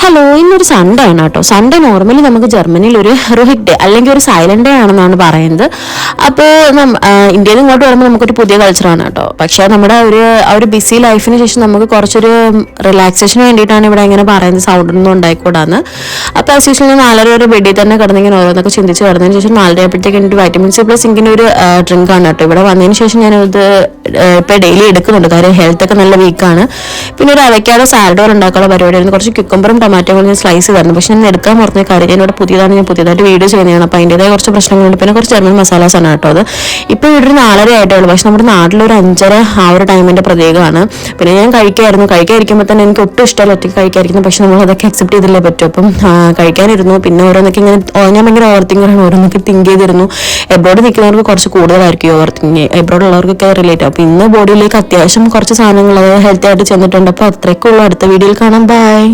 Hello, ഇന്നൊരു Sunday ആണ് കേട്ടോ. സൺഡേ നോർമലി നമുക്ക് ജർമ്മനിയിൽ ഒരു റുഹിക് ഡേ അല്ലെങ്കിൽ ഒരു സൈലന്റ് ഡേ ആണെന്നാണ് പറയുന്നത്. അപ്പോൾ ഇന്ത്യയിൽ നിന്ന് ഇങ്ങോട്ട് വരുമ്പോൾ നമുക്കൊരു പുതിയ കൾച്ചറാണ് കേട്ടോ. പക്ഷേ നമ്മുടെ ഒരു ബിസി ലൈഫിന് ശേഷം നമുക്ക് കുറച്ചൊരു റിലാക്സേഷന് വേണ്ടിയിട്ടാണ് ഇവിടെ ഇങ്ങനെ പറയുന്നത്, സൗണ്ടൊന്നും ഉണ്ടായിക്കൂടാന്ന്. അപ്പോൾ ആസ് യൂഷ്വൽ ഞാൻ 4:30 വരെ ബെഡിൽ തന്നെ കിടന്നിങ്ങനെ ഓരോന്നൊക്കെ ചിന്തിച്ച് കിടന്നതിന് ശേഷം 4:30 ആയപ്പോഴത്തേക്ക് എനിക്ക് വൈറ്റമിൻ സി പ്ലസ് ഇങ്ങനെ ഒരു ഡ്രിങ്ക് ആണ് കേട്ടോ. ഇവിടെ വന്നതിന് ശേഷം ഞാനത് ഇപ്പോൾ ഡെയിലി എടുക്കുന്നുണ്ട്, കാര്യം ഹെൽത്ത് ഒക്കെ നല്ല വീക്കാണ്. പിന്നെ ഒരു അവയ്ക്കാതെ സാലഡ് ഉണ്ടാക്കാനുള്ള പരിപാടിയായിരുന്നു. കുറച്ച് ക്യുക്കമ്പറും ടൊമാറ്റോ ഞാൻ സ്ലൈസ് ചെയ്തായിരുന്നു, പക്ഷെ ഞാൻ എടുക്കാൻ മറന്ന കാര്യം ഞാൻ ഇവിടെ പുതിയതായിട്ട് വീഡിയോ ചെയ്യുന്നതാണ്. അപ്പോൾ അതിൻ്റെതായ കുറച്ച് പ്രശ്നങ്ങളുണ്ട്. പിന്നെ കുറച്ച് ജർമ്മൻ മസാലാസ് ആണ് കേട്ടോ. അത് ഇപ്പോൾ ഇവിടെ ഒരു 4:30 ആയിട്ടേ ഉള്ളൂ, പക്ഷെ നമ്മുടെ നാട്ടിലൊരു 5:30 ആ ഒരു ടൈമിൻ്റെ പ്രത്യേകമാണ്. പിന്നെ ഞാൻ കഴിക്കാതിരിക്കുമ്പോൾ തന്നെ എനിക്ക് ഒട്ടും ഇഷ്ടമല്ല ഒറ്റയ്ക്ക് കഴിക്കാതിരിക്കുന്നു, പക്ഷെ നമ്മൾ അതൊക്കെ അക്സെപ്റ്റ് ചെയ്തില്ലേ പറ്റും. അപ്പം കഴിക്കാനിരുന്നു. പിന്നെ ഓരോന്നൊക്കെ ഇങ്ങനെ ഞാൻ ഭയങ്കര ഓവർ തിങ്കറാണ്, ഓരോന്നൊക്കെ തിങ്ക് ചെയ്തിരുന്നു. എബ്രോഡ് നിൽക്കുന്നവർക്ക് കുറച്ച് കൂടുതലായിരിക്കും ഓവർ തിങ്ക്, എബ്രോഡ് ഉള്ളവർക്കൊക്കെ റിലേറ്റ് ആവും. അപ്പോൾ ഇന്ന് ബോഡിയിലേക്ക് അത്യാവശ്യം കുറച്ച് സാധനങ്ങൾ ഹെൽത്തി ആയിട്ട് ചെന്നിട്ടുണ്ട്. അപ്പോൾ അത്രയ്ക്കുള്ള അടുത്ത വീഡിയോയിൽ കാണാം. ബൈ.